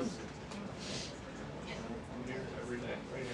Every day, right here.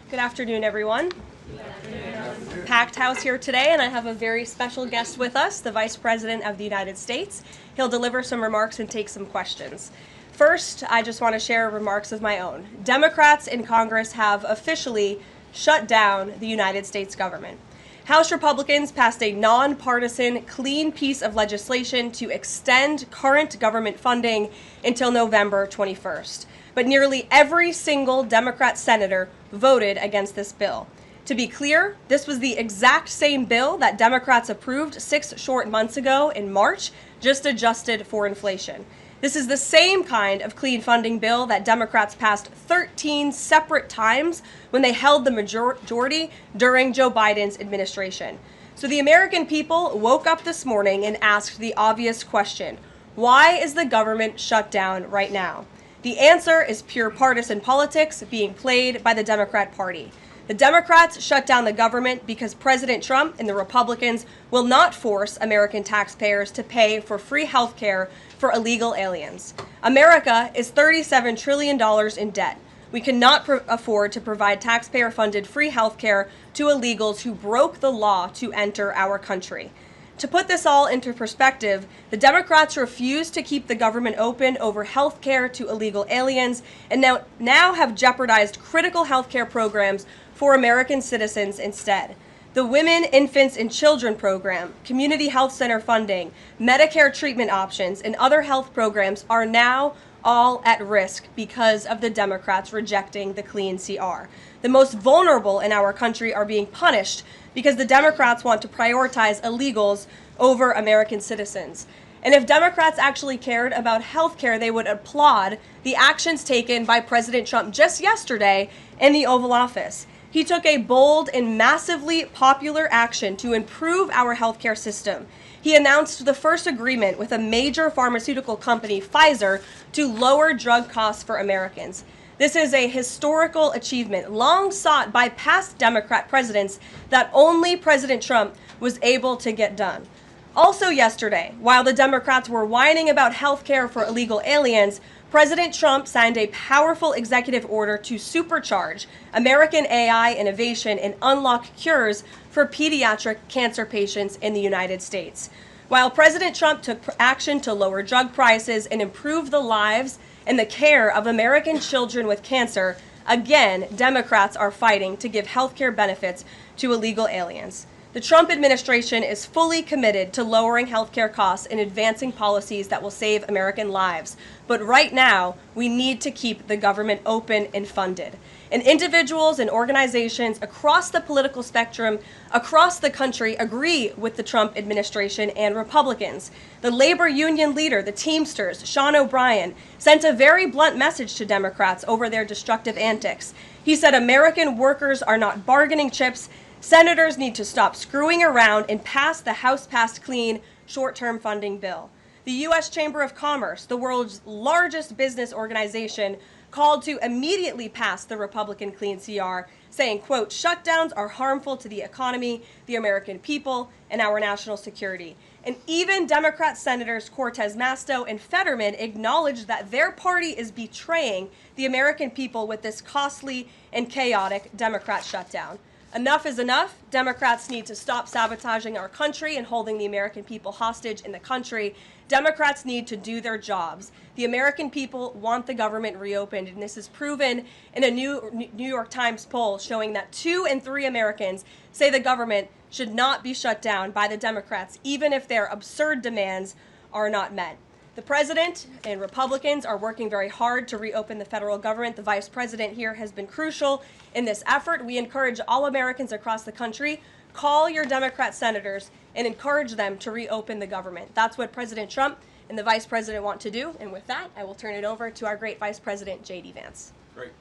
Good afternoon, everyone. Good afternoon. Packed house here today, and I have a very special guest with us, the Vice President of the United States. He'll deliver some remarks and take some questions. First, I just want to share remarks of my own. Democrats in Congress have officially shut down the United States government. House Republicans passed a nonpartisan, clean piece of legislation to extend current government funding until November 21st. But nearly every single Democrat senator voted against this bill. To be clear, this was the exact same bill that Democrats approved 6 short months ago in March, just adjusted for inflation. This is the same kind of clean funding bill that Democrats passed 13 separate times when they held the majority during Joe Biden's administration. So the American people woke up this morning and asked the obvious question: why is the government shut down right now? The answer is pure partisan politics being played by the Democrat Party. The Democrats shut down the government because President Trump and the Republicans will not force American taxpayers to pay for free health care for illegal aliens. America is $37 trillion in debt. We cannot afford to provide taxpayer-funded free health care to illegals who broke the law to enter our country. To put this all into perspective, the Democrats refused to keep the government open over health care to illegal aliens and now have jeopardized critical health care programs for American citizens instead. The Women, Infants, and Children program, community health center funding, Medicare treatment options, and other health programs are now all at risk because of the Democrats rejecting the clean CR. The most vulnerable in our country are being punished because the Democrats want to prioritize illegals over American citizens. And if Democrats actually cared about health care, they would applaud the actions taken by President Trump just yesterday in the Oval Office. He took a bold and massively popular action to improve our healthcare system. He announced the first agreement with a major pharmaceutical company, Pfizer, to lower drug costs for Americans. This is a historical achievement long sought by past Democrat presidents that only President Trump was able to get done. Also yesterday, while the Democrats were whining about health care for illegal aliens, President Trump signed a powerful executive order to supercharge American AI innovation and unlock cures for pediatric cancer patients in the United States. While President Trump took action to lower drug prices and improve the lives and the care of American children with cancer, again, Democrats are fighting to give health care benefits to illegal aliens. The Trump administration is fully committed to lowering healthcare costs and advancing policies that will save American lives. But right now, we need to keep the government open and funded. And individuals and organizations across the political spectrum, across the country, agree with the Trump administration and Republicans. The labor union leader, the Teamsters, Sean O'Brien, sent a very blunt message to Democrats over their destructive antics. He said American workers are not bargaining chips. Senators need to stop screwing around and pass the House-passed clean short-term funding bill. The U.S. Chamber of Commerce, the world's largest business organization, called to immediately pass the Republican clean CR, saying, quote, shutdowns are harmful to the economy, the American people, and our national security. And even Democrat Senators Cortez Masto and Fetterman acknowledged that their party is betraying the American people with this costly and chaotic Democrat shutdown. Enough is enough. Democrats need to stop sabotaging our country and holding the American people hostage in the country. Democrats need to do their jobs. The American people want the government reopened, and this is proven in a New York Times poll showing that 2 in 3 Americans say the government should not be shut down by the Democrats, even if their absurd demands are not met. The president and Republicans are working very hard to reopen the federal government. The vice president here has been crucial in this effort. We encourage all Americans across the country, call your Democrat senators and encourage them to reopen the government. That's what President Trump and the vice president want to do. And with that, I will turn it over to our great vice president, J.D. Vance. Great.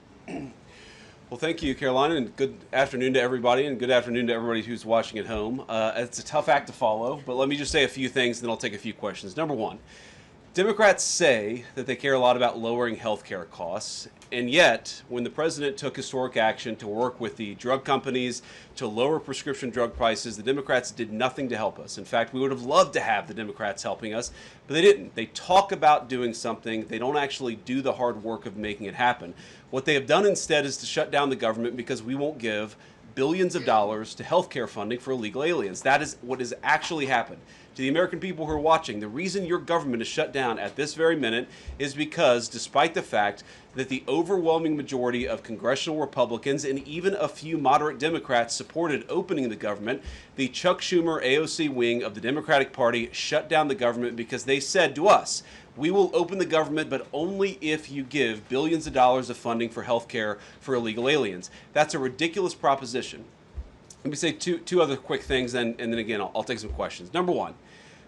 Well, thank you, Carolina, and good afternoon to everybody, and good afternoon to everybody who's watching at home. It's a tough act to follow, but let me just say a few things, and then I'll take a few questions. Number one, Democrats say that they care a lot about lowering health care costs, and yet, when the president took historic action to work with the drug companies to lower prescription drug prices, the Democrats did nothing to help us. In fact, we would have loved to have the Democrats helping us, but they didn't. They talk about doing something. They don't actually do the hard work of making it happen. What they have done instead is to shut down the government because we won't give billions of dollars to health care funding for illegal aliens. That is what has actually happened. To the American people who are watching, the reason your government is shut down at this very minute is because, despite the fact that the overwhelming majority of congressional Republicans and even a few moderate Democrats supported opening the government, the Chuck Schumer AOC wing of the Democratic Party shut down the government because they said to us, we will open the government, but only if you give billions of dollars of funding for health care for illegal aliens. That's a ridiculous proposition. Let me say two other quick things, and then again, I'll take some questions. Number one,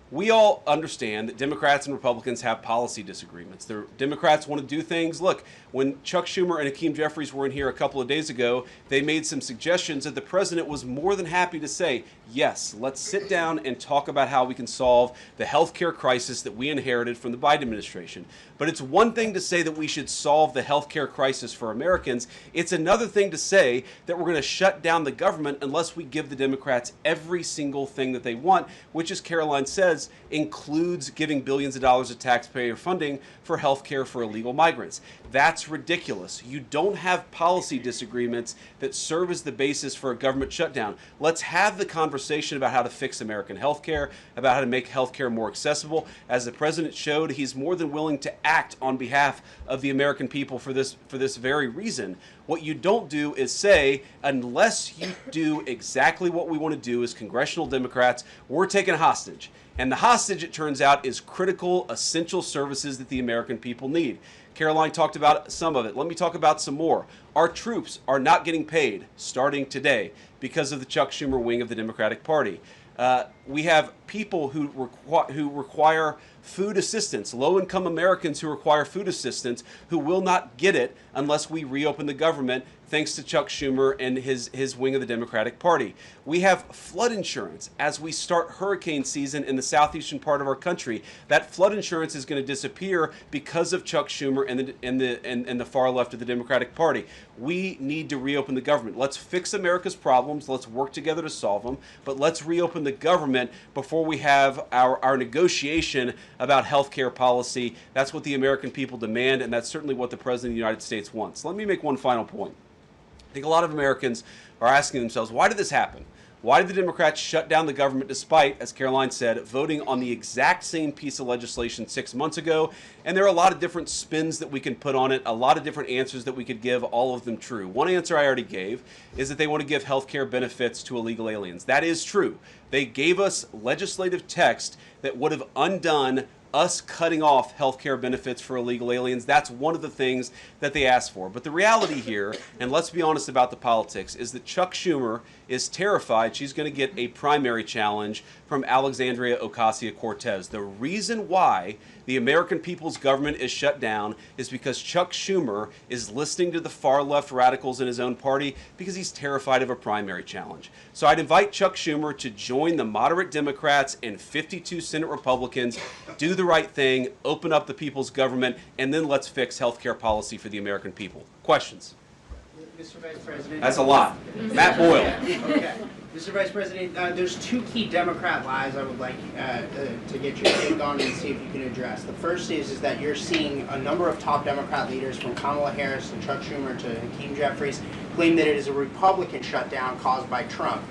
we all understand that Democrats and Republicans have policy disagreements. The Democrats want to do things. Look, when Chuck Schumer and Hakeem Jeffries were in here a couple of days ago, they made some suggestions that the president was more than happy to say, yes, let's sit down and talk about how we can solve the health care crisis that we inherited from the Biden administration. But it's one thing to say that we should solve the health care crisis for Americans. It's another thing to say that we're going to shut down the government unless we give the Democrats every single thing that they want, which, as Caroline says, includes giving billions of dollars of taxpayer funding for health care for illegal migrants. That's ridiculous. You don't have policy disagreements that serve as the basis for a government shutdown. Let's have the conversation about how to fix American health care, about how to make health care more accessible. As the president showed, he's more than willing to act on behalf of the American people for this very reason. What you don't do is say, unless you do exactly what we want to do as congressional Democrats, we're taking a hostage. And the hostage, it turns out, is critical, essential services that the American people need. Caroline talked about some of it. Let me talk about some more. Our troops are not getting paid starting today because of the Chuck Schumer wing of the Democratic Party. We have people who require food assistance, low-income Americans who require food assistance, who will not get it unless we reopen the government, thanks to Chuck Schumer and his wing of the Democratic Party. We have flood insurance as we start hurricane season in the southeastern part of our country. That flood insurance is going to disappear because of Chuck Schumer and the far left of the Democratic Party. We need to reopen the government. Let's fix America's problems. Let's work together to solve them. But let's reopen the government before we have our negotiation about health care policy. That's what the American people demand, and that's certainly what the President of the United States wants. Let me make one final point. I think a lot of Americans are asking themselves, why did this happen? Why did the Democrats shut down the government despite, as Caroline said, voting on the exact same piece of legislation 6 months ago? And there are a lot of different spins that we can put on it, a lot of different answers that we could give, all of them true. One answer I already gave is that they want to give health care benefits to illegal aliens. That is true. They gave us legislative text that would have undone us cutting off health care benefits for illegal aliens. That's one of the things that they asked for. But the reality here, and let's be honest about the politics, is that Chuck Schumer is terrified she's going to get a primary challenge from Alexandria Ocasio-Cortez. The reason why the American people's government is shut down is because Chuck Schumer is listening to the far left radicals in his own party because he's terrified of a primary challenge. So I'd invite Chuck Schumer to join the moderate Democrats and 52 Senate Republicans, do the right thing, open up the people's government, and then let's fix health care policy for the American people. Questions? Mr. Vice President. That's a lot. Matt Boyle. Okay. Mr. Vice President, there's two key Democrat lies I would like to get your take on and see if you can address. The first is that you're seeing a number of top Democrat leaders, from Kamala Harris to Chuck Schumer to Hakeem Jeffries, claim that it is a Republican shutdown caused by Trump.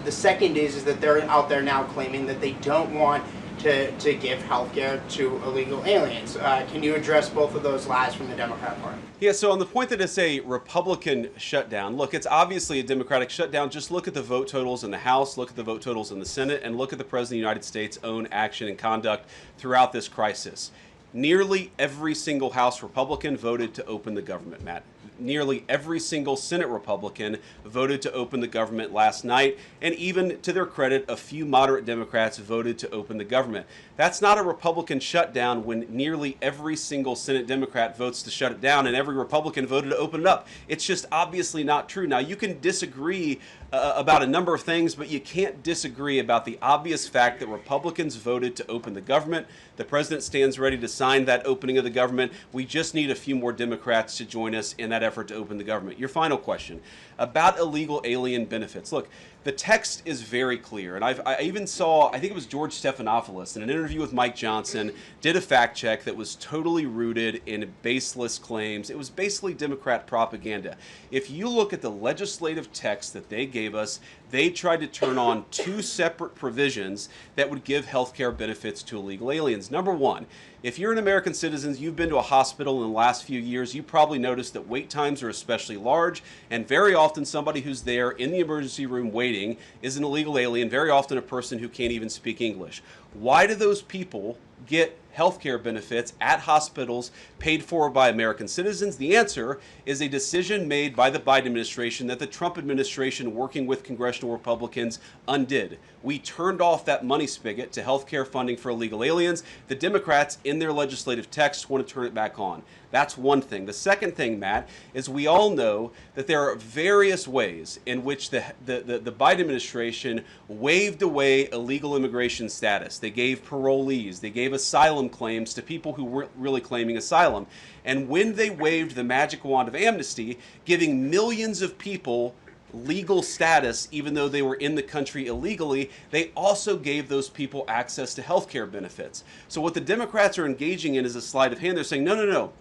The second is that they're out there now claiming that they don't want to give health care to illegal aliens. Can you address both of those lies from the Democrat Party? Yeah, so on the point that it's a Republican shutdown, look, it's obviously a Democratic shutdown. Just look at the vote totals in the House, look at the vote totals in the Senate, and look at the President of the United States' own action and conduct throughout this crisis. Nearly every single House Republican voted to open the government, Matt. Nearly every single Senate Republican voted to open the government last night, and even to their credit, a few moderate Democrats voted to open the government. That's not a Republican shutdown when nearly every single Senate Democrat votes to shut it down and every Republican voted to open it up. It's just obviously not true. Now, you can disagree about a number of things, but you can't disagree about the obvious fact that Republicans voted to open the government. The president stands ready to sign that opening of the government. We just need a few more Democrats to join us in that effort to open the government. Your final question about illegal alien benefits. Look, the text is very clear, and I even saw, I think it was George Stephanopoulos in an interview with Mike Johnson, did a fact check that was totally rooted in baseless claims. It was basically Democrat propaganda. If you look at the legislative text that they gave us, they tried to turn on two separate provisions that would give health care benefits to illegal aliens. Number one, if you're an American citizen, you've been to a hospital in the last few years, you probably noticed that wait times are especially large, and very often somebody who's there in the emergency room waiting is an illegal alien, very often a person who can't even speak English. Why do those people get health care benefits at hospitals paid for by American citizens? The answer is a decision made by the Biden administration that the Trump administration, working with congressional Republicans, undid. We turned off that money spigot to health care funding for illegal aliens. The Democrats, in their legislative text, want to turn it back on. That's one thing. The second thing, Matt, is we all know that there are various ways in which the Biden administration waved away illegal immigration status. They gave parolees, they gave asylum claims to people who weren't really claiming asylum. And when they waved the magic wand of amnesty, giving millions of people legal status even though they were in the country illegally, they also gave those people access to health care benefits. So what the Democrats are engaging in is a sleight of hand. They're saying, no, no, no.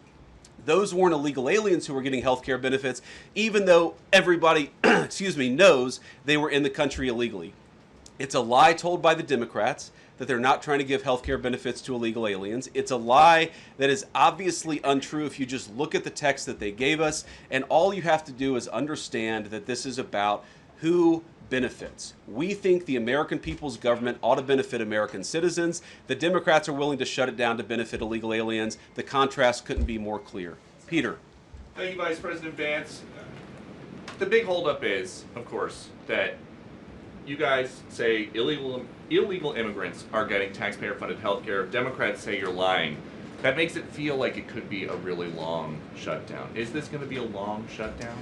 Those weren't illegal aliens who were getting health care benefits, even though everybody, excuse me, knows they were in the country illegally. It's a lie told by the Democrats that they're not trying to give health care benefits to illegal aliens. It's a lie that is obviously untrue if you just look at the text that they gave us, and all you have to do is understand that this is about who benefits. We think the American people's government ought to benefit American citizens. The Democrats are willing to shut it down to benefit illegal aliens. The contrast couldn't be more clear. Peter. Thank you, Vice President Vance. The big holdup is, of course, that you guys say illegal immigrants are getting taxpayer-funded health care. Democrats say you're lying. That makes it feel like it could be a really long shutdown. Is this going to be a long shutdown?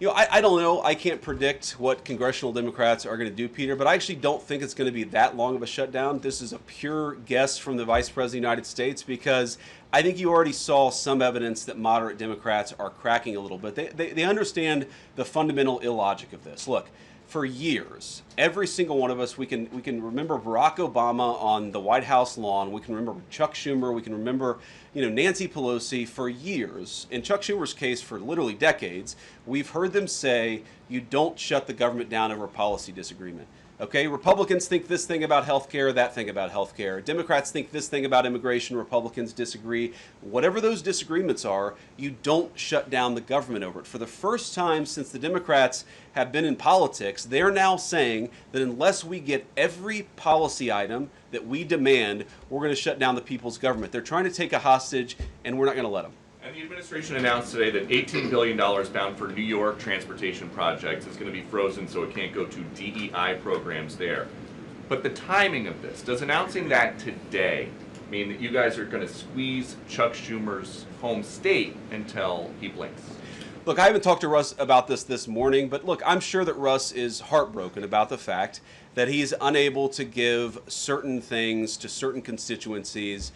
You know, I don't know. I can't predict what congressional Democrats are going to do, Peter, but I actually don't think it's going to be that long of a shutdown. This is a pure guess from the Vice President of the United States because I think you already saw some evidence that moderate Democrats are cracking a little bit. They understand the fundamental illogic of this. Look, for years, every single one of us, we can remember Barack Obama on the White House lawn. We can remember Chuck Schumer. We can remember, Nancy Pelosi. For years, in Chuck Schumer's case, for literally decades, we've heard them say, you don't shut the government down over a policy disagreement. Okay, Republicans think this thing about health care, that thing about health care. Democrats think this thing about immigration, Republicans disagree. Whatever those disagreements are, you don't shut down the government over it. For the first time since the Democrats have been in politics, they're now saying that unless we get every policy item that we demand, we're going to shut down the people's government. They're trying to take a hostage, and we're not going to let them. And the administration announced today that $18 billion bound for New York transportation projects is going to be frozen so it can't go to DEI programs there. But the timing of this, does announcing that today mean that you guys are going to squeeze Chuck Schumer's home state until he blinks? Look, I haven't talked to Russ about this morning, but look, I'm sure that Russ is heartbroken about the fact that he's unable to give certain things to certain constituencies.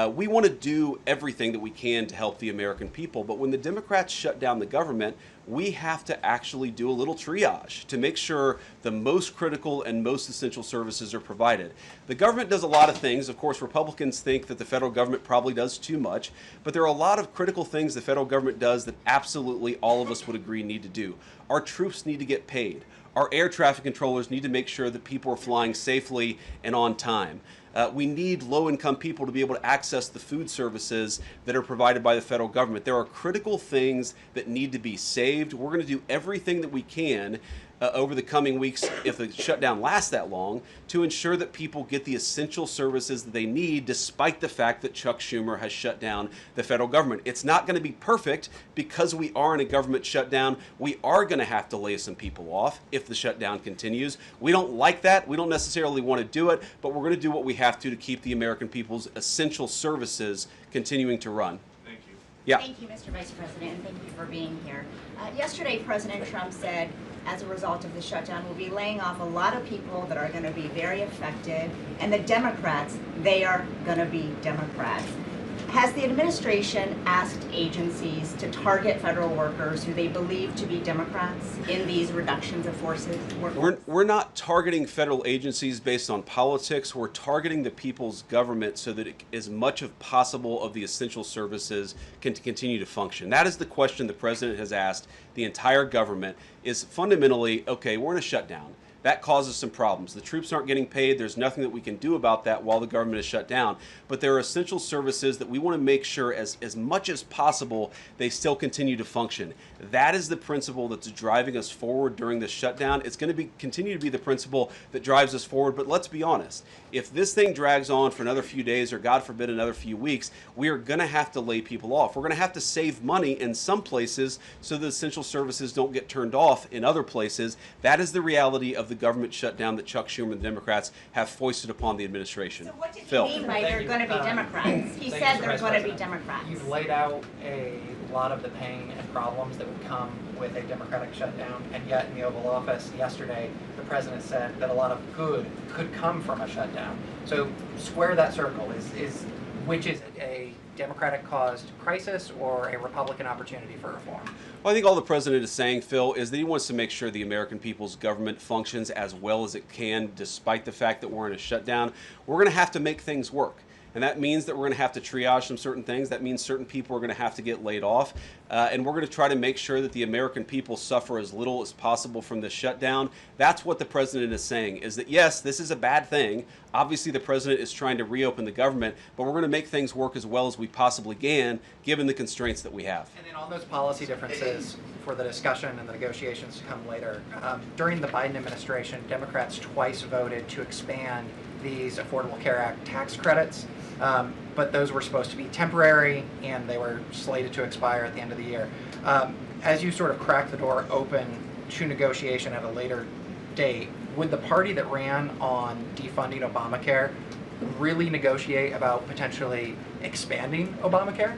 We want to do everything that we can to help the American people, but when the Democrats shut down the government, we have to actually do a little triage to make sure the most critical and most essential services are provided. The government does a lot of things. Of course, Republicans think that the federal government probably does too much, but there are a lot of critical things the federal government does that absolutely all of us would agree need to do. Our troops need to get paid. Our air traffic controllers need to make sure that people are flying safely and on time. We need low-income people to be able to access the food services that are provided by the federal government. There are critical things that need to be saved. We're going to do everything that we can over the coming weeks, if the shutdown lasts that long, to ensure that people get the essential services that they need, despite the fact that Chuck Schumer has shut down the federal government. It's not going to be perfect because we are in a government shutdown. We are going to have to lay some people off if the shutdown continues. We don't like that. We don't necessarily want to do it, but we're going to do what we have to keep the American people's essential services continuing to run. Thank you. Yeah. Thank you, Mr. Vice President, and thank you for being here. Yesterday, President Trump said, as a result of the shutdown, we'll be laying off a lot of people that are going to be very affected, and the Democrats, they are going to be Democrats. Has the administration asked agencies to target federal workers who they believe to be Democrats in these reductions of forces? We're not targeting federal agencies based on politics. We're targeting the people's government so that as much as possible of the essential services can continue to function. That is the question the president has asked the entire government, is fundamentally, okay, we're in a shutdown. That causes some problems. The troops aren't getting paid. There's nothing that we can do about that while the government is shut down. But there are essential services that we want to make sure as much as possible they still continue to function. That is the principle that's driving us forward during this shutdown. It's going to continue to be the principle that drives us forward. But let's be honest, if this thing drags on for another few days or God forbid another few weeks, we are going to have to lay people off. We're going to have to save money in some places so the essential services don't get turned off in other places. That is the reality of the government shutdown that Chuck Schumer and the Democrats have foisted upon the administration. So what did Phil. he mean by they're going to be Democrats? He said they're going to be Democrats. You've laid out a lot of the pain and problems that would come with a Democratic shutdown, and yet in the Oval Office yesterday, the president said that a lot of good could come from a shutdown. So square that circle. Which is it, a Democratic-caused crisis or a Republican opportunity for reform? Well, I think all the president is saying, Phil, is that he wants to make sure the American people's government functions as well as it can, despite the fact that we're in a shutdown. We're going to have to make things work. And that means that we're going to have to triage some certain things. That means certain people are going to have to get laid off. And we're going to try to make sure that the American people suffer as little as possible from this shutdown. That's what the president is saying, is that, yes, this is a bad thing. Obviously, the president is trying to reopen the government, but we're going to make things work as well as we possibly can, given the constraints that we have. And then on those policy differences for the discussion and the negotiations to come later, during the Biden administration, Democrats twice voted to expand these Affordable Care Act tax credits. But those were supposed to be temporary, and they were slated to expire at the end of the year. As you sort of crack the door open to negotiation at a later date, would the party that ran on defunding Obamacare really negotiate about potentially expanding Obamacare?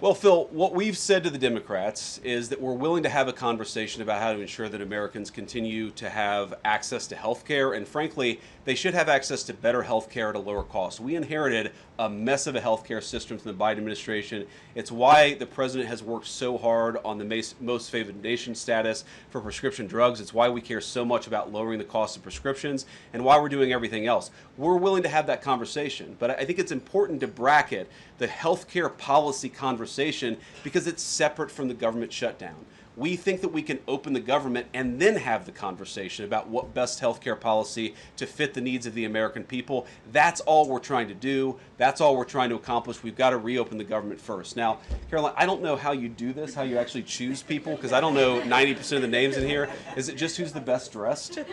Well, Phil, what we've said to the Democrats is that we're willing to have a conversation about how to ensure that Americans continue to have access to health care, and frankly, they should have access to better health care at a lower cost. We inherited a mess of a health care system from the Biden administration. It's why the president has worked so hard on the most favored nation status for prescription drugs. It's why we care so much about lowering the cost of prescriptions and why we're doing everything else. We're willing to have that conversation, but I think it's important to bracket the health care policy conversation because it's separate from the government shutdown. We think that we can open the government and then have the conversation about what best healthcare policy to fit the needs of the American people. That's all we're trying to do. That's all we're trying to accomplish. We've got to reopen the government first. Now, Caroline, I don't know how you do this, how you actually choose people, because I don't know 90% of the names in here. Is it just who's the best dressed? Okay,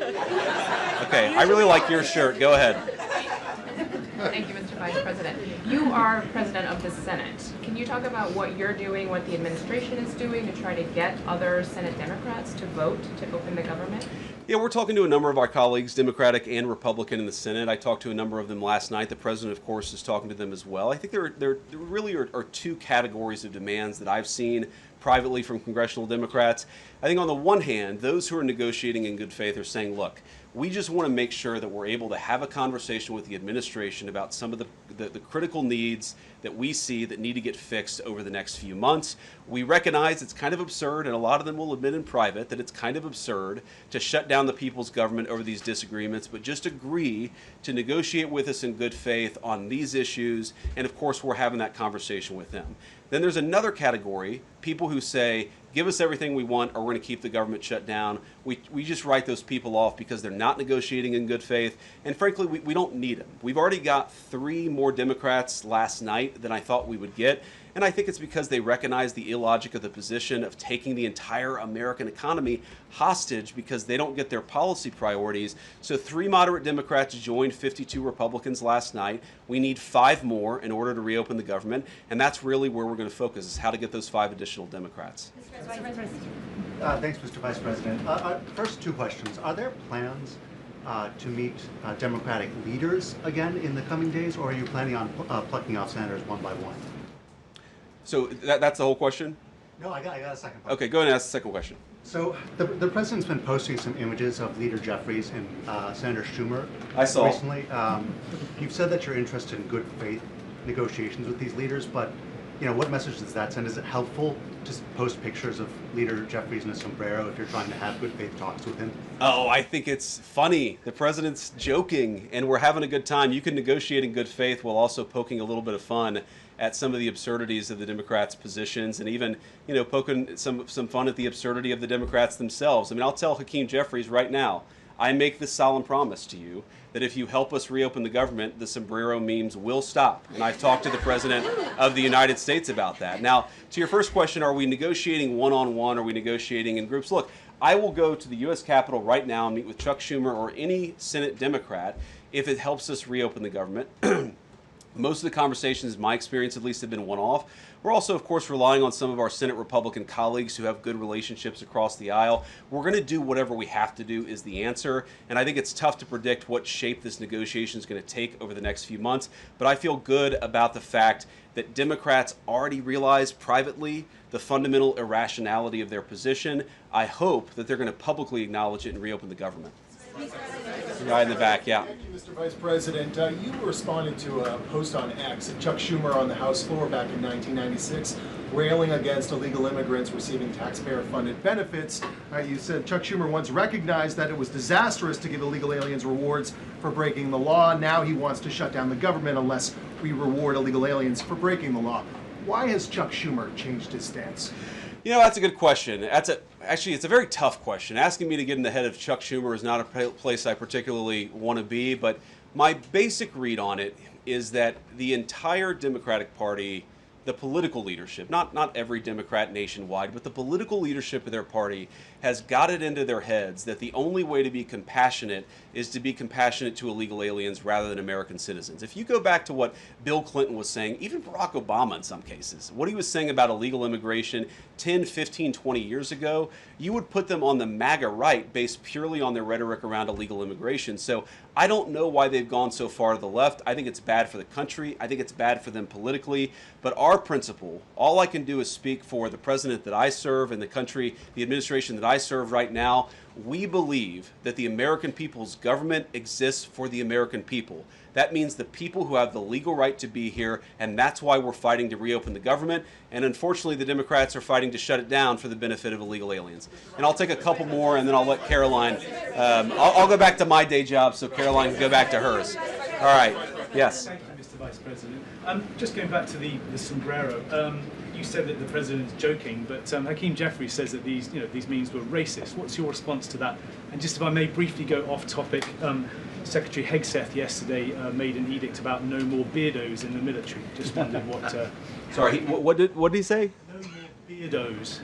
I really like your shirt. Go ahead. Thank you, Mr. Vice President. You are President of the Senate. Can you talk about what you're doing, what the administration is doing to try to get other Senate Democrats to vote to open the government? Yeah, we're talking to a number of our colleagues, Democratic and Republican in the Senate. I talked to a number of them last night. The president, of course, is talking to them as well. I think there really are two categories of demands that I've seen privately from congressional Democrats. I think on the one hand, those who are negotiating in good faith are saying, look, we just want to make sure that we're able to have a conversation with the administration about some of the critical needs that we see that need to get fixed over the next few months. We recognize it's kind of absurd, and a lot of them will admit in private that it's kind of absurd to shut down the people's government over these disagreements, but just agree to negotiate with us in good faith on these issues, and of course we're having that conversation with them. Then there's another category, people who say, give us everything we want or we're going to keep the government shut down. We just write those people off because they're not negotiating in good faith. And frankly, we don't need them. We've already got 3 more Democrats last night than I thought we would get. And I think it's because they recognize the illogic of the position of taking the entire American economy hostage because they don't get their policy priorities. So 3 moderate Democrats joined 52 Republicans last night. We need 5 more in order to reopen the government. And that's really where we're going to focus, is how to get those 5 additional Democrats. Thanks, Mr. Vice President. First 2 questions. Are there plans to meet Democratic leaders again in the coming days, or are you planning on plucking off senators one by one? So that's the whole question? No, I got a second question. Okay, go ahead and ask the second question. So the president's been posting some images of Leader Jeffries and Senator Schumer I saw. recently. You've said that you're interested in good faith negotiations with these leaders, but what message does that send? Is it helpful to post pictures of Leader Jeffries in a sombrero if you're trying to have good faith talks with him? Oh, I think it's funny. The president's joking, and we're having a good time. You can negotiate in good faith while also poking a little bit of fun at some of the absurdities of the Democrats' positions, and even, poking some fun at the absurdity of the Democrats themselves. I mean, I'll tell Hakeem Jeffries right now, I make this solemn promise to you that if you help us reopen the government, the sombrero memes will stop. And I've talked to the President of the United States about that. Now, to your first question, are we negotiating one-on-one? Are we negotiating in groups? Look, I will go to the U.S. Capitol right now and meet with Chuck Schumer or any Senate Democrat if it helps us reopen the government. Most of the conversations, in my experience at least, have been one-off. We're also, of course, relying on some of our Senate Republican colleagues who have good relationships across the aisle. We're going to do whatever we have to do is the answer. And I think it's tough to predict what shape this negotiation is going to take over the next few months. But I feel good about the fact that Democrats already realize privately the fundamental irrationality of their position. I hope that they're going to publicly acknowledge it and reopen the government. Right in the back, yeah. Thank you, Mr. Vice President. You responded to a post on X of Chuck Schumer on the House floor back in 1996, railing against illegal immigrants receiving taxpayer-funded benefits. You said Chuck Schumer once recognized that it was disastrous to give illegal aliens rewards for breaking the law. Now he wants to shut down the government unless we reward illegal aliens for breaking the law. Why has Chuck Schumer changed his stance? You know, that's a good question. Actually, it's a very tough question. Asking me to get in the head of Chuck Schumer is not a place I particularly want to be, but my basic read on it is that the entire Democratic Party, the political leadership, not every Democrat nationwide, but the political leadership of their party has got it into their heads that the only way to be compassionate is to be compassionate to illegal aliens rather than American citizens. If you go back to what Bill Clinton was saying, even Barack Obama in some cases, what he was saying about illegal immigration 10, 15, 20 years ago, you would put them on the MAGA right based purely on their rhetoric around illegal immigration. So I don't know why they've gone so far to the left. I think it's bad for the country. I think it's bad for them politically. But our principle, all I can do is speak for the president that I serve and the country, the administration that I serve right now. We believe that the American people's government exists for the American people. That means the people who have the legal right to be here, and that's why we're fighting to reopen the government. And unfortunately, the Democrats are fighting to shut it down for the benefit of illegal aliens. And I'll take a couple more, and then I'll let Caroline. I'll go back to my day job so Caroline can go back to hers. All right. Yes. Thank you, Mr. Vice President. Just going back to the sombrero. You said that the president's joking, but Hakeem Jeffries says that these memes were racist. What's your response to that? And just if I may briefly go off topic, Secretary Hegseth yesterday made an edict about no more beardos in the military. Just wondered what. Sorry, what did he say? No more beardos.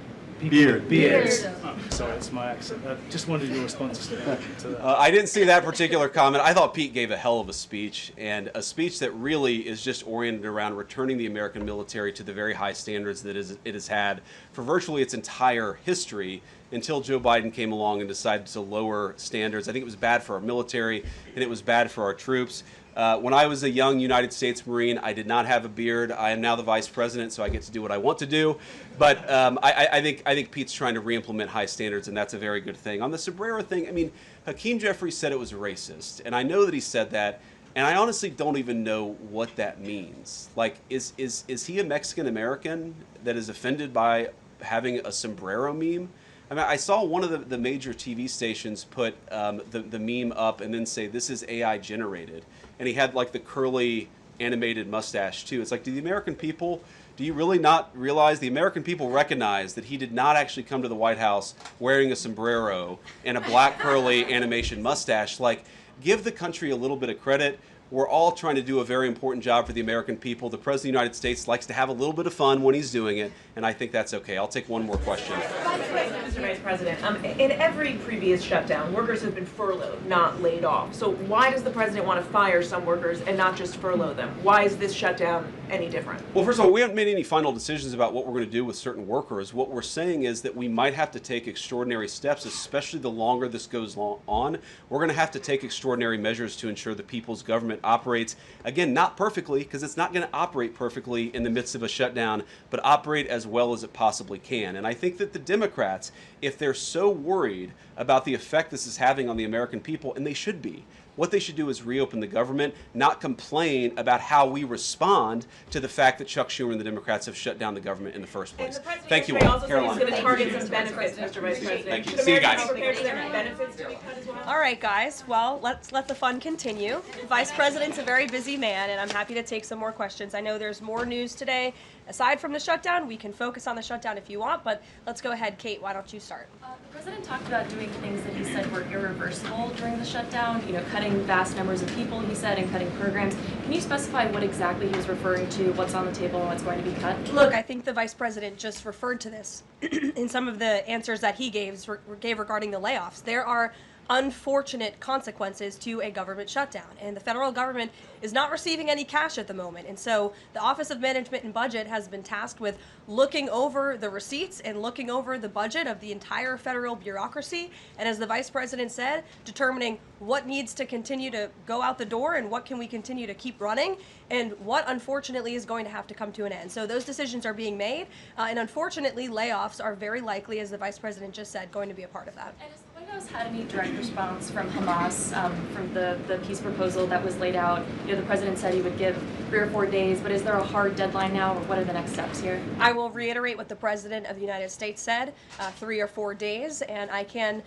Beards. Oh, sorry, that's my accent. Just wondered your response to that. I didn't see that particular comment. I thought Pete gave a hell of a speech, and a speech that really is just oriented around returning the American military to the very high standards that it has had for virtually its entire history until Joe Biden came along and decided to lower standards. I think it was bad for our military, and it was bad for our troops. When I was a young United States Marine, I did not have a beard. I am now the vice president, so I get to do what I want to do. But I think Pete's trying to re-implement high standards, and that's a very good thing. On the sombrero thing, I mean, Hakeem Jeffries said it was racist, and I know that he said that, and I honestly don't even know what that means. Like, is he a Mexican American that is offended by having a sombrero meme? I mean, I saw one of the major TV stations put the meme up and then say, this is AI generated. And he had like the curly animated mustache too. It's like, do you really not realize the American people recognize that he did not actually come to the White House wearing a sombrero and a black curly animation mustache? Like, give the country a little bit of credit. We're all trying to do a very important job for the American people. The President of the United States likes to have a little bit of fun when he's doing it, and I think that's okay. I'll take one more question. Mr. Vice President, in every previous shutdown, workers have been furloughed, not laid off. So why does the President want to fire some workers and not just furlough them? Why is this shutdown any different? Well, first of all, we haven't made any final decisions about what we're going to do with certain workers. What we're saying is that we might have to take extraordinary steps, especially the longer this goes on. We're going to have to take extraordinary measures to ensure the people's government operates, again, not perfectly, because it's not going to operate perfectly in the midst of a shutdown, but operate as well as it possibly can. And I think that the Democrats, if they're so worried about the effect this is having on the American people, and they should be, What they should do is reopen the government, not complain about how we respond to the fact that Chuck Schumer and the Democrats have shut down the government in the first place. Thank you all. Also said he's going to target some benefits, Mr. Vice President. Thank you. Should See you Americans guys. be prepared for their benefits to be cut as well? All right, guys. Well, let's let the fun continue. The Vice President's a very busy man, and I'm happy to take some more questions. I know there's more news today. Aside from the shutdown, we can focus on the shutdown if you want, but let's go ahead. Kate, why don't you start? The president talked about doing things that he said were irreversible during the shutdown, cutting vast numbers of people, he said, and cutting programs. Can you specify what exactly he was referring to, what's on the table, and what's going to be cut? Look, I think the Vice President just referred to this in some of the answers that he gave regarding the layoffs. There are unfortunate consequences to a government shutdown, and the federal government is not receiving any cash at the moment, and so the Office of Management and Budget has been tasked with looking over the receipts and looking over the budget of the entire federal bureaucracy, and as the Vice President said, determining what needs to continue to go out the door and what can we continue to keep running and what unfortunately is going to have to come to an end. So those decisions are being made, and unfortunately layoffs are very likely, as the Vice President just said, going to be a part of that. And has the White House had any direct response from Hamas from the peace proposal that was laid out? The president said he would give 3 or 4 days, but is there a hard deadline now, or what are the next steps here? I will reiterate what the President of the United States said, 3 or 4 days, and I can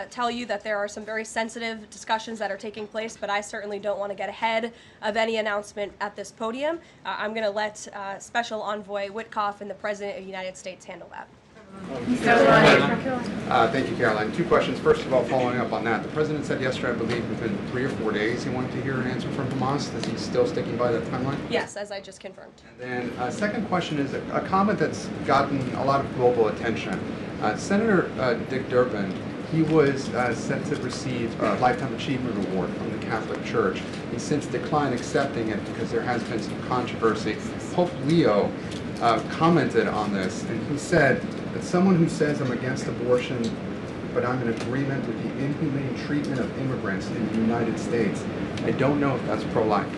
tell you that there are some very sensitive discussions that are taking place, but I certainly don't want to get ahead of any announcement at this podium. I'm going to let Special Envoy Witkoff and the President of the United States handle that. Thank you, Caroline. 2 questions. First of all, following up on that, the president said yesterday, I believe, within 3 or 4 days he wanted to hear an answer from Hamas. Is he still sticking by that timeline? Yes, as I just confirmed. And then second question is a comment that's gotten a lot of global attention. Senator Dick Durbin, he was set to receive a Lifetime Achievement Award from the Catholic Church. He's since declined accepting it because there has been some controversy. Pope Leo commented on this, and he said that someone who says I'm against abortion, but I'm in agreement with the inhumane treatment of immigrants in the United States, I don't know if that's pro-life.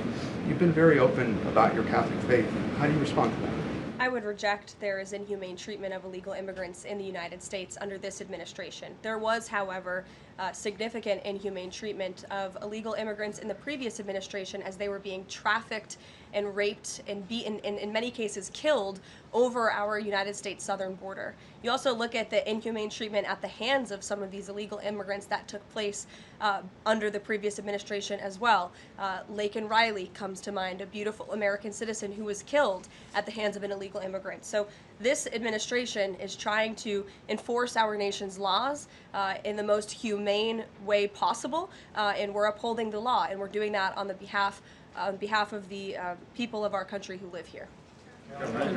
You've been very open about your Catholic faith. How do you respond to that? I would reject there is inhumane treatment of illegal immigrants in the United States under this administration. There was, however, significant inhumane treatment of illegal immigrants in the previous administration as they were being trafficked and raped and beaten, and in many cases killed, over our United States southern border. You also look at the inhumane treatment at the hands of some of these illegal immigrants that took place under the previous administration as well. Laken Riley comes to mind, a beautiful American citizen who was killed at the hands of an illegal immigrant. So this administration is trying to enforce our nation's laws in the most humane way possible, and we're upholding the law, and we're doing that on behalf of the people of our country who live here.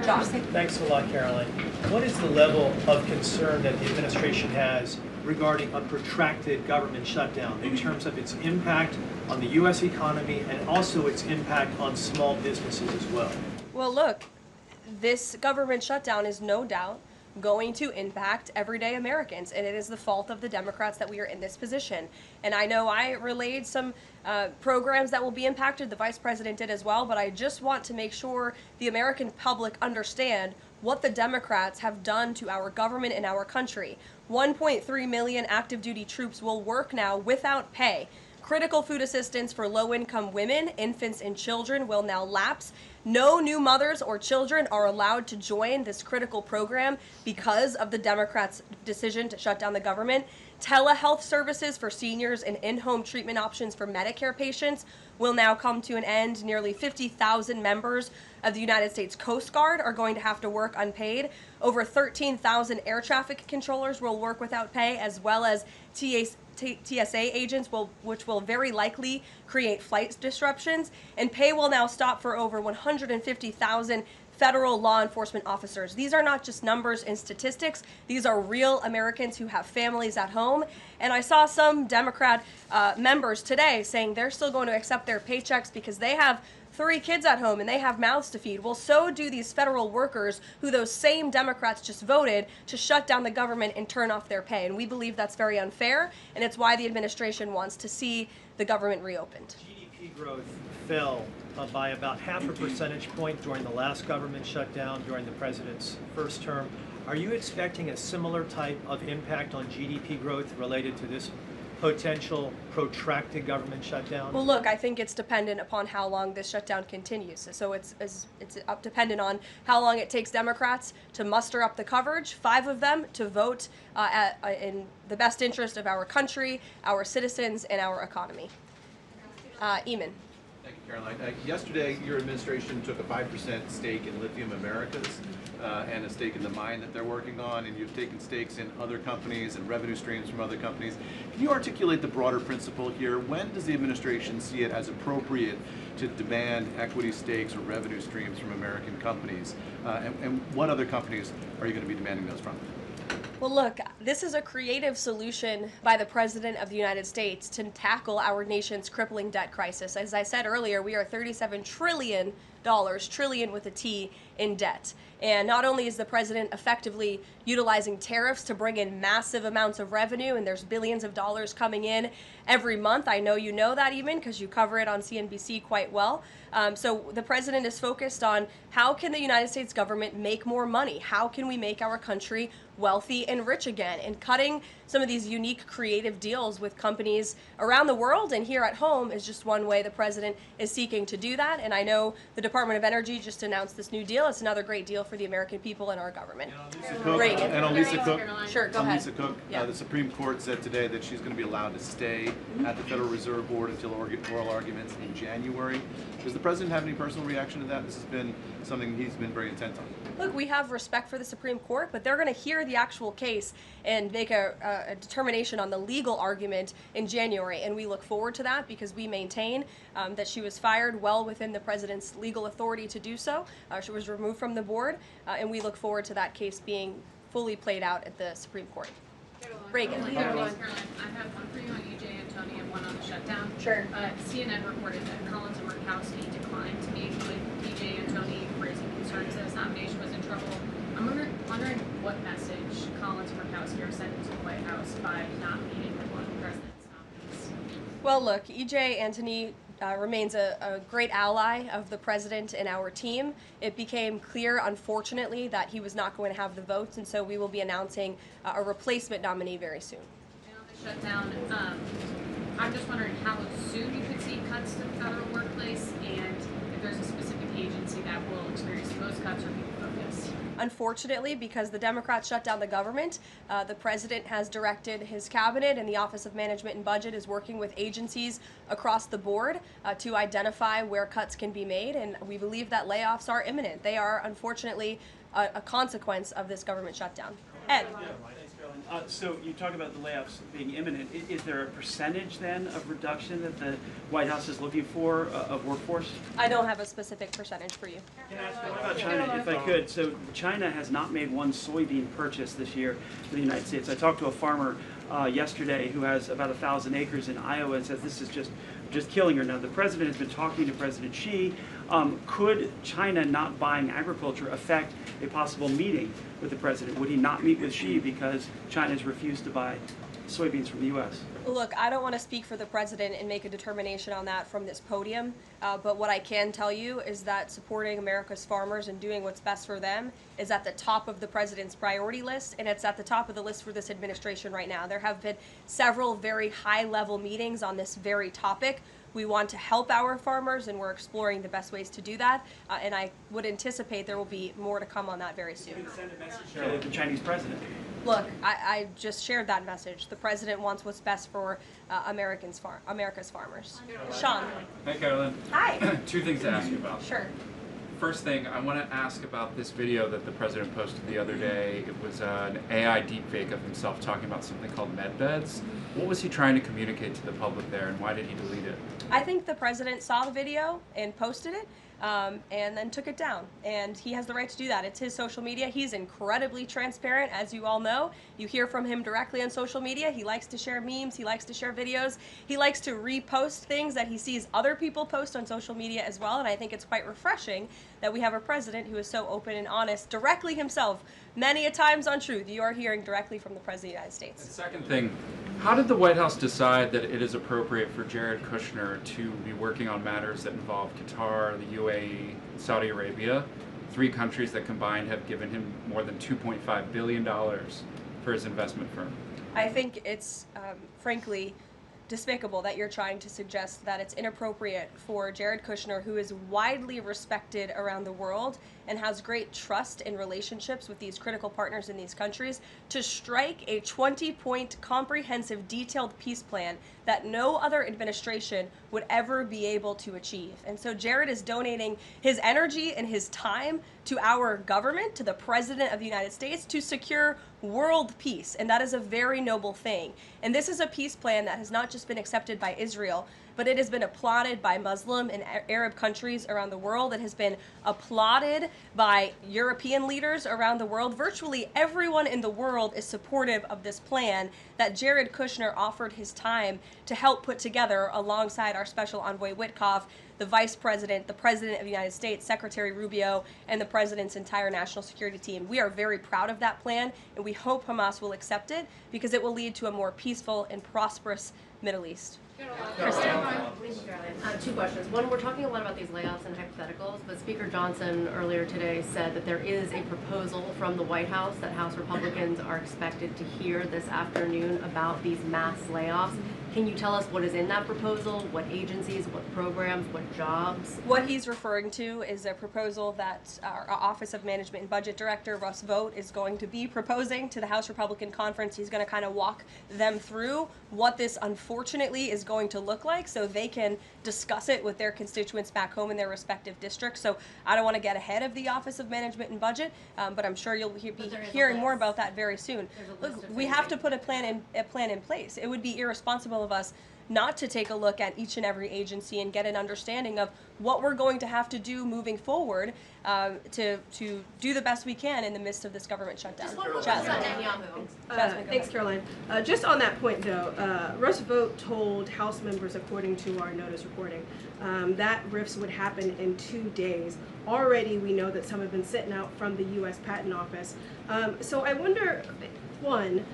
Josh. Thanks a lot, Caroline. What is the level of concern that the administration has regarding a protracted government shutdown in terms of its impact on the U.S. economy and also its impact on small businesses as well? Well, look, this government shutdown is no doubt going to impact everyday Americans, and it is the fault of the Democrats that we are in this position. And I know I relayed some programs that will be impacted, the Vice President did as well, but I just want to make sure the American public understand what the Democrats have done to our government and our country. 1.3 million active duty troops will work now without pay. Critical food assistance for low-income women, infants, and children will now lapse. No new mothers or children are allowed to join this critical program because of the Democrats' decision to shut down the government. Telehealth services for seniors and in-home treatment options for Medicare patients will now come to an end. Nearly 50,000 members of the United States Coast Guard are going to have to work unpaid. Over 13,000 air traffic controllers will work without pay, as well as TSA agents, which will very likely create flight disruptions. And pay will now stop for over 150,000 federal law enforcement officers. These are not just numbers and statistics. These are real Americans who have families at home. And I saw some Democrat members today saying they're still going to accept their paychecks because they have 3 kids at home and they have mouths to feed. Well, so do these federal workers who those same Democrats just voted to shut down the government and turn off their pay. And we believe that's very unfair, and it's why the administration wants to see the government reopened. GDP growth fell by about 0.5 percentage point during the last government shutdown during the president's first term. Are you expecting a similar type of impact on GDP growth related to this potential protracted government shutdown? Well, look, I think it's dependent upon how long this shutdown continues. So it's dependent on how long it takes Democrats to muster up the coverage, 5 of them, to vote in the best interest of our country, our citizens, and our economy. Eamon. Thank you, Caroline. Yesterday, your administration took a 5% stake in Lithium Americas and a stake in the mine that they're working on, and you've taken stakes in other companies and revenue streams from other companies. Can you articulate the broader principle here? When does the administration see it as appropriate to demand equity stakes or revenue streams from American companies? And what other companies are you going to be demanding those from? Well, look, this is a creative solution by the President of the United States to tackle our nation's crippling debt crisis. As I said earlier, we are $37 trillion, trillion with a T, in debt. And not only is the President effectively utilizing tariffs to bring in massive amounts of revenue, and there's billions of dollars coming in every month. I know you know that even because you cover it on CNBC quite well. So the President is focused on how can the United States government make more money? How can we make our country wealthy and rich again? And cutting some of these unique creative deals with companies around the world and here at home is just one way the President is seeking to do that. And I know the Department of Energy just announced this new deal. It's another great deal for the American people and our government. Reagan. And on Lisa Cook, Sure, go ahead. Lisa Cook, Yeah. the Supreme Court said today that she's going to be allowed to stay at the Federal Reserve Board until oral arguments in January. Does the President have any personal reaction to that? This has been something he's been very intent on. Look, we have respect for the Supreme Court, but they're going to hear the actual case and make a determination on the legal argument in January. And we look forward to that because we maintain that she was fired well within the President's legal authority to do so. She was removed from the board, and we look forward to that case being fully played out at the Supreme Court. Reagan. Caroline, I have one for you on E.J. Antoni and one on the shutdown. Sure. CNN reported that Collins and Murkowski declined to meet with E.J. Antoni, raising concerns that his nomination was in trouble. I'm wondering what message Collins and Murkowski are sending to the White House by not meeting with one of the president's nominees. Well, look, E.J. Antoni remains a great ally of the President and our team. It became clear, unfortunately, that he was not going to have the votes, and so we will be announcing a replacement nominee very soon. And on the shutdown, I'm just wondering how soon you could see cuts to the federal workplace, and if there's a specific agency that will experience the most cuts or be focused. Unfortunately, because the Democrats shut down the government, the President has directed his cabinet, and the Office of Management and Budget is working with agencies across the board to identify where cuts can be made, and we believe that layoffs are imminent. They are, unfortunately, a consequence of this government shutdown. Ed. So you talk about the layoffs being imminent. Is there a percentage then of reduction that the White House is looking for of workforce? I don't have a specific percentage for you. What about China, if I could? So China has not made one soybean purchase this year in the United States. I talked to a farmer yesterday who has about 1,000 acres in Iowa and says this is just killing her. Now, the president has been talking to President Xi. Could China not buying agriculture affect a possible meeting with the president? Would he not meet with Xi because China has refused to buy soybeans from the U.S.? Look, I don't want to speak for the president and make a determination on that from this podium, but what I can tell you is that supporting America's farmers and doing what's best for them is at the top of the president's priority list, and it's at the top of the list for this administration right now. There have been several very high-level meetings on this very topic. We want to help our farmers, and we're exploring the best ways to do that, and I would anticipate there will be more to come on that very soon. You can send a message to the Chinese president. Look, I just shared that message. The president wants what's best for America's farmers. Sean. Hey, Carolyn. Hi. 2 things to ask you about. Sure. First thing, I want to ask about this video that the president posted the other day. It was an AI deepfake of himself talking about something called med beds. What was he trying to communicate to the public there, and why did he delete it? I think the president saw the video and posted it, and then took it down. And he has the right to do that. It's his social media. He's incredibly transparent, as you all know. You hear from him directly on social media. He likes to share memes. He likes to share videos. He likes to repost things that he sees other people post on social media as well. And I think it's quite refreshing that we have a president who is so open and honest directly himself. Many a times on Truth, you are hearing directly from the President of the United States. And second thing, how did the White House decide that it is appropriate for Jared Kushner to be working on matters that involve Qatar, the UAE, and Saudi Arabia, 3 countries that combined have given him more than $2.5 billion for his investment firm? I think it's, frankly, despicable that you're trying to suggest that it's inappropriate for Jared Kushner, who is widely respected around the world and has great trust in relationships with these critical partners in these countries, to strike a 20-point comprehensive detailed peace plan that no other administration would ever be able to achieve. And so Jared is donating his energy and his time to our government, to the President of the United States, to secure world peace. And that is a very noble thing. And this is a peace plan that has not just been accepted by Israel, but it has been applauded by Muslim and Arab countries around the world. It has been applauded by European leaders around the world. Virtually everyone in the world is supportive of this plan that Jared Kushner offered his time to help put together alongside our special envoy Witkoff, the Vice President, the President of the United States, Secretary Rubio, and the President's entire national security team. We are very proud of that plan, and we hope Hamas will accept it because it will lead to a more peaceful and prosperous Middle East. Two questions. One, we're talking a lot about these layoffs and hypotheticals, but Speaker Johnson earlier today said that there is a proposal from the White House that House Republicans are expected to hear this afternoon about these mass layoffs. Can you tell us what is in that proposal? What agencies, what programs, what jobs? What he's referring to is a proposal that our Office of Management and Budget Director, Russ Vought, is going to be proposing to the House Republican Conference. He's going to kind of walk them through what this unfortunately is going to look like so they can discuss it with their constituents back home in their respective districts. So I don't want to get ahead of the Office of Management and Budget, but I'm sure you'll be hearing more about that very soon. Look, we have to put a plan in place. It would be irresponsible of us not to take a look at each and every agency and get an understanding of what we're going to have to do moving forward to do the best we can in the midst of this government shutdown. Thanks, Caroline. Just on that point, though, Russ Vought told House members, according to our notice recording, that RIFs would happen in 2 days. Already, we know that some have been sitting out from the U.S. Patent Office. So I wonder, one,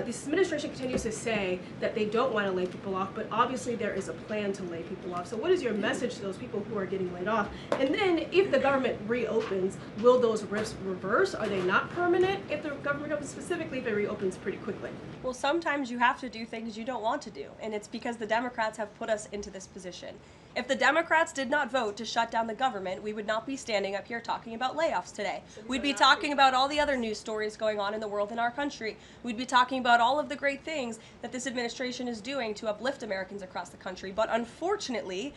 this administration continues to say that they don't want to lay people off, but obviously there is a plan to lay people off. So what is your message to those people who are getting laid off? And then if the government reopens, will those RIFs reverse? Are they not permanent if the government reopens, specifically if it reopens pretty quickly? Well, sometimes you have to do things you don't want to do, and it's because the Democrats have put us into this position. If the Democrats did not vote to shut down the government, we would not be standing up here talking about layoffs today. We'd be talking about all the other news stories going on in the world in our country. We'd be talking about all of the great things that this administration is doing to uplift Americans across the country. But unfortunately,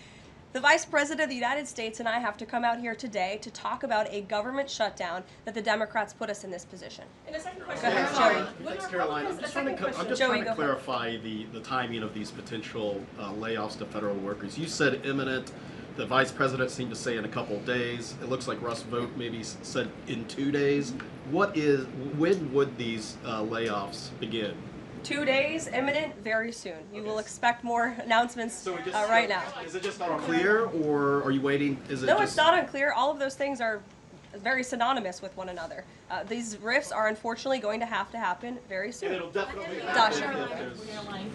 the Vice President of the United States and I have to come out here today to talk about a government shutdown that the Democrats put us in this position. And the second question, Go ahead, Joey. Thanks, Caroline. I'm just trying to clarify the timing of these potential layoffs to federal workers. You said imminent. The Vice President seemed to say in a couple of days. It looks like Russ Vought maybe said in 2 days. When would these layoffs begin? 2 days, imminent, very soon. You will expect more announcements right now. Is it just unclear, or are you waiting? It's not unclear. All of those things are very synonymous with one another. These RIFs are unfortunately going to happen very soon. It'll definitely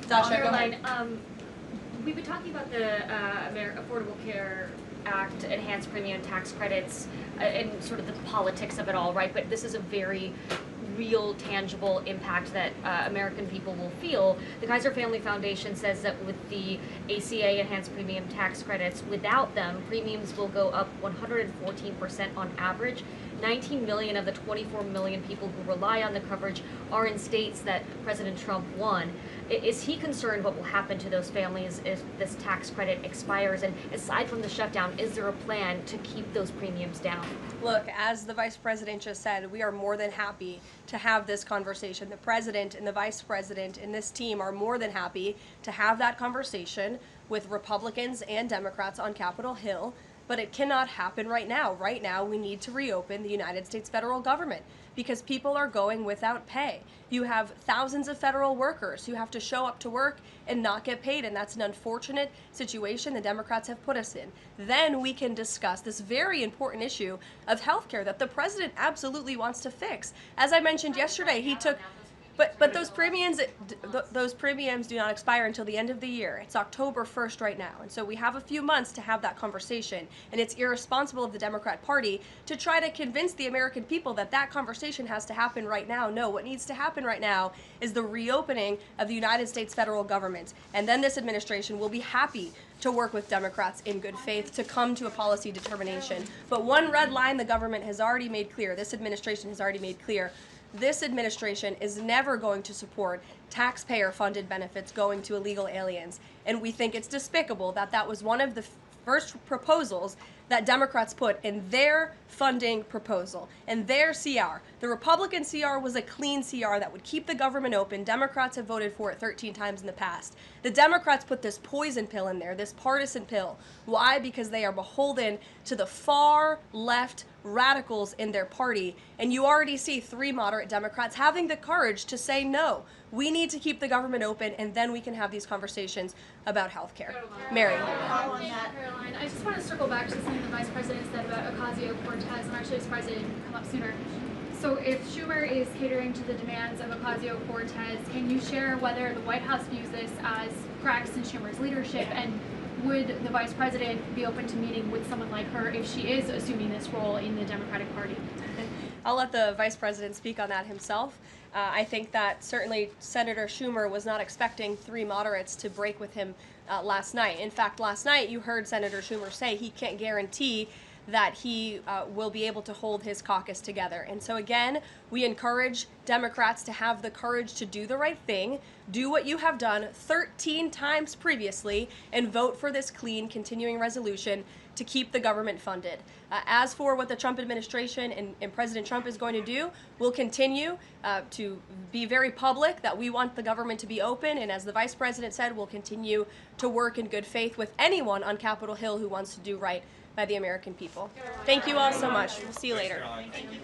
Dasha, Caroline, we've been talking about the Affordable Care Act, enhanced premium tax credits, and sort of the politics of it all, right? But this is a very real, tangible impact that American people will feel. The Kaiser Family Foundation says that with the ACA enhanced premium tax credits, without them, premiums will go up 114% on average. 19 million of the 24 million people who rely on the coverage are in states that President Trump won. Is he concerned what will happen to those families if this tax credit expires? And aside from the shutdown, is there a plan to keep those premiums down? Look, as the Vice President just said, we are more than happy to have this conversation. The President and the Vice President and this team are more than happy to have that conversation with Republicans and Democrats on Capitol Hill. But it cannot happen right now. Right now, we need to reopen the United States federal government because people are going without pay. You have thousands of federal workers who have to show up to work and not get paid, and that's an unfortunate situation the Democrats have put us in. Then we can discuss this very important issue of health care that the president absolutely wants to fix. As I mentioned yesterday, he took But those premiums do not expire until the end of the year. It's October 1st right now, and so we have a few months to have that conversation. And it's irresponsible of the Democrat Party to try to convince the American people that that conversation has to happen right now. No, what needs to happen right now is the reopening of the United States federal government, and then this administration will be happy to work with Democrats in good faith to come to a policy determination. But one red line the government has already made clear, this administration has already made clear, this administration is never going to support taxpayer-funded benefits going to illegal aliens. And we think it's despicable that that was one of the first proposals that Democrats put in their funding proposal, in their CR. The Republican CR was a clean CR that would keep the government open. Democrats have voted for it 13 times in the past. The Democrats put this poison pill in there, this partisan pill. Why? Because they are beholden to the far left radicals in their party. And you already see 3 moderate Democrats having the courage to say no. We need to keep the government open, and then we can have these conversations about health care. Mary. Caroline, I just want to circle back to something the Vice President said about Ocasio-Cortez. I'm actually surprised it didn't come up sooner. So if Schumer is catering to the demands of Ocasio-Cortez, can you share whether the White House views this as cracks in Schumer's leadership, and would the Vice President be open to meeting with someone like her if she is assuming this role in the Democratic Party? I'll let the Vice President speak on that himself. I think that certainly Senator Schumer was not expecting 3 moderates to break with him last night. In fact, last night you heard Senator Schumer say he can't guarantee that he will be able to hold his caucus together. And so again, we encourage Democrats to have the courage to do the right thing, do what you have done 13 times previously, and vote for this clean continuing resolution to keep the government funded. As for what the Trump administration and President Trump is going to do, we'll continue to be very public that we want the government to be open, and as the Vice President said, we'll continue to work in good faith with anyone on Capitol Hill who wants to do right by the American people. Thank you all so much. We'll see you later. Thank you.